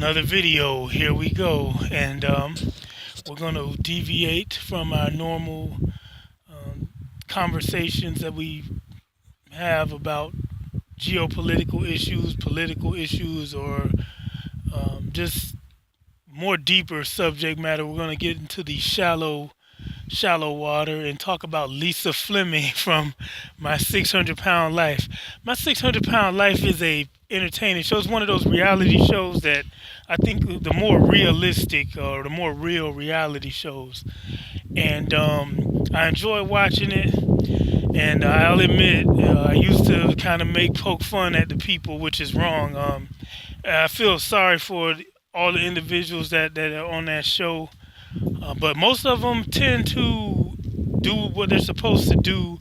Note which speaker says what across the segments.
Speaker 1: Another video. Here we go, and we're going to deviate from our normal um, conversations that we have about geopolitical issues, political issues, or just more deeper subject matter. We're going to get into the shallow water and talk about Lisa Fleming from My 600 Pound Life. My 600 Pound Life is a entertaining show. It's one of those reality shows that I think the more realistic or the more real reality shows. And I enjoy watching it. And I'll admit, I used to kind of poke fun at the people, which is wrong. I feel sorry for all the individuals that are on that show, but most of them tend to do what they're supposed to do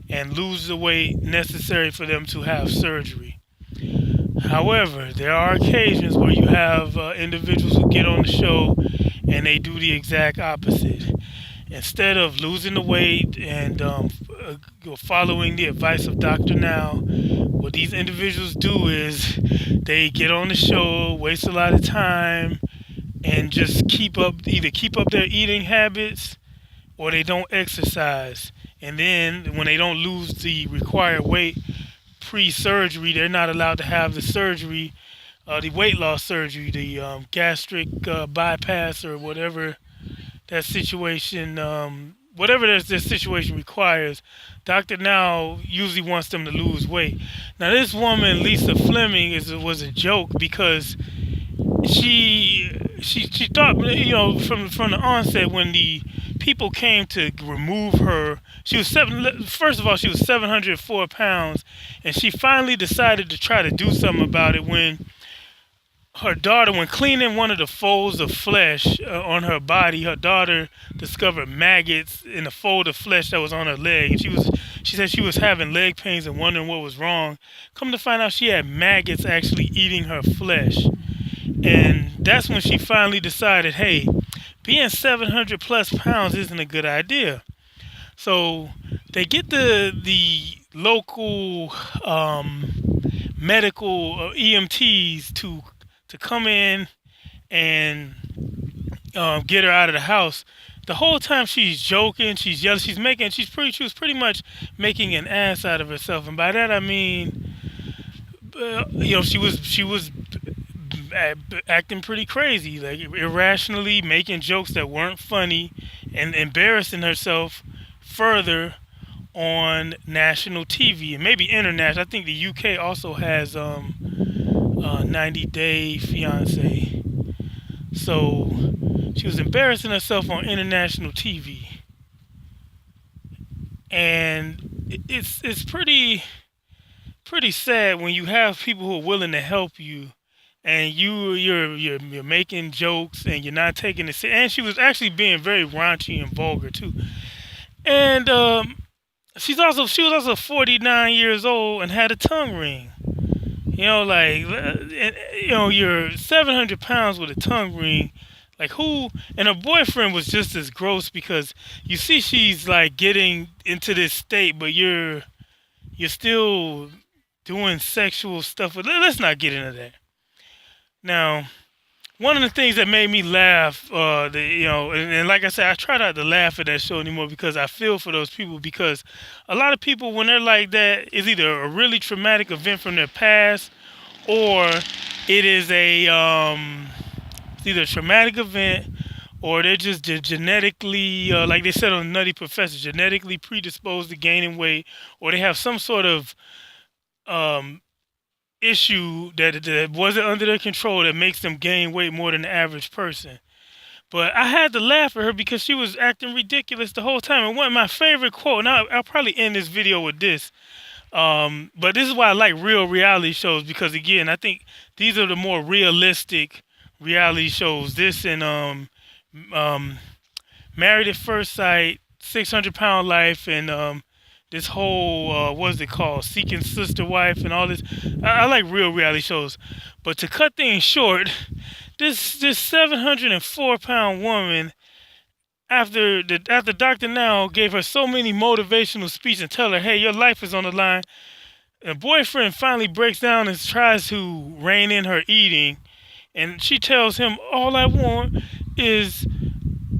Speaker 1: and lose the weight necessary for them to have surgery. However, there are occasions where you have individuals who get on the show and they do the exact opposite. Instead of losing the weight and following the advice of Dr. Now, what these individuals do is they get on the show, waste a lot of time, and just keep up their eating habits, or they don't exercise. And then when they don't lose the required weight pre-surgery, they're not allowed to have the surgery, the weight loss surgery, the gastric bypass, or whatever that situation, whatever this situation requires. Dr. Now usually wants them to lose weight. Now, this woman, Lisa Fleming, was a joke because she thought, from the onset, when the people came to remove her, first of all, she was 704 pounds, and she finally decided to try to do something about it when her daughter, when cleaning one of the folds of flesh on her body, her daughter discovered maggots in the fold of flesh that was on her leg. And she said she was having leg pains and wondering what was wrong. Come to find out, she had maggots actually eating her flesh. And that's when she finally decided, hey, being 700 plus pounds isn't a good idea. So they get the local medical EMTs to come in and get her out of the house. The whole time she's joking, she's yelling, she was pretty much making an ass out of herself. And by that I mean, she was acting pretty crazy, like irrationally making jokes that weren't funny and embarrassing herself further on national TV and maybe international. I think the UK also has 90 Day Fiance. So she was embarrassing herself on international TV, and it's pretty sad when you have people who are willing to help you, and you're making jokes and you're not taking it. And she was actually being very raunchy and vulgar too. And she was also 49 years old and had a tongue ring. You're 700 pounds with a tongue ring. Like, who? And her boyfriend was just as gross because you see she's like getting into this state, but you're still doing sexual stuff. But let's not get into that. Now, one of the things that made me laugh, and like I said, I try not to laugh at that show anymore because I feel for those people, because a lot of people, when they're like that, it's either a really traumatic event from their past, or it is it's either a traumatic event, or they're just genetically, like they said on Nutty Professor, genetically predisposed to gaining weight, or they have some sort of um, issue that wasn't under their control that makes them gain weight more than the average person. But I had to laugh at her because she was acting ridiculous the whole time. And one of my favorite quotes, and I'll probably end this video with this, but this is why I like real reality shows, because again, I think these are the more realistic reality shows. This and Married at First Sight, 600 Pound Life, and this whole what is it called, Seeking Sister Wife, and all this. I like real reality shows. But to cut things short, this 704-pound woman, after Dr. Now gave her so many motivational speeches and tell her, hey, your life is on the line, the boyfriend finally breaks down and tries to rein in her eating. And she tells him, all I want is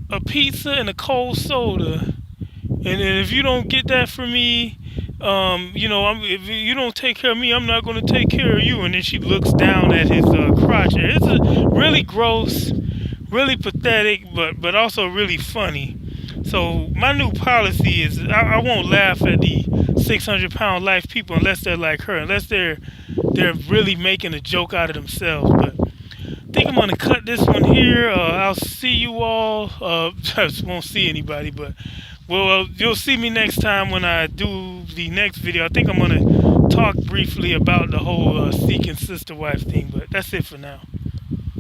Speaker 1: a pizza and a cold soda. And if you don't get that for me, if you don't take care of me, I'm not going to take care of you. And then she looks down at his crotch. It's a really gross, really pathetic, but also really funny. So my new policy is I won't laugh at the 600-pound life people unless they're like her, unless they're really making a joke out of themselves. But I think I'm gonna cut this one here. I'll see you all. Just won't see anybody, but well, you'll see me next time when I do the next video. I think I'm gonna talk briefly about the whole seeking sister wife thing, but that's it for now.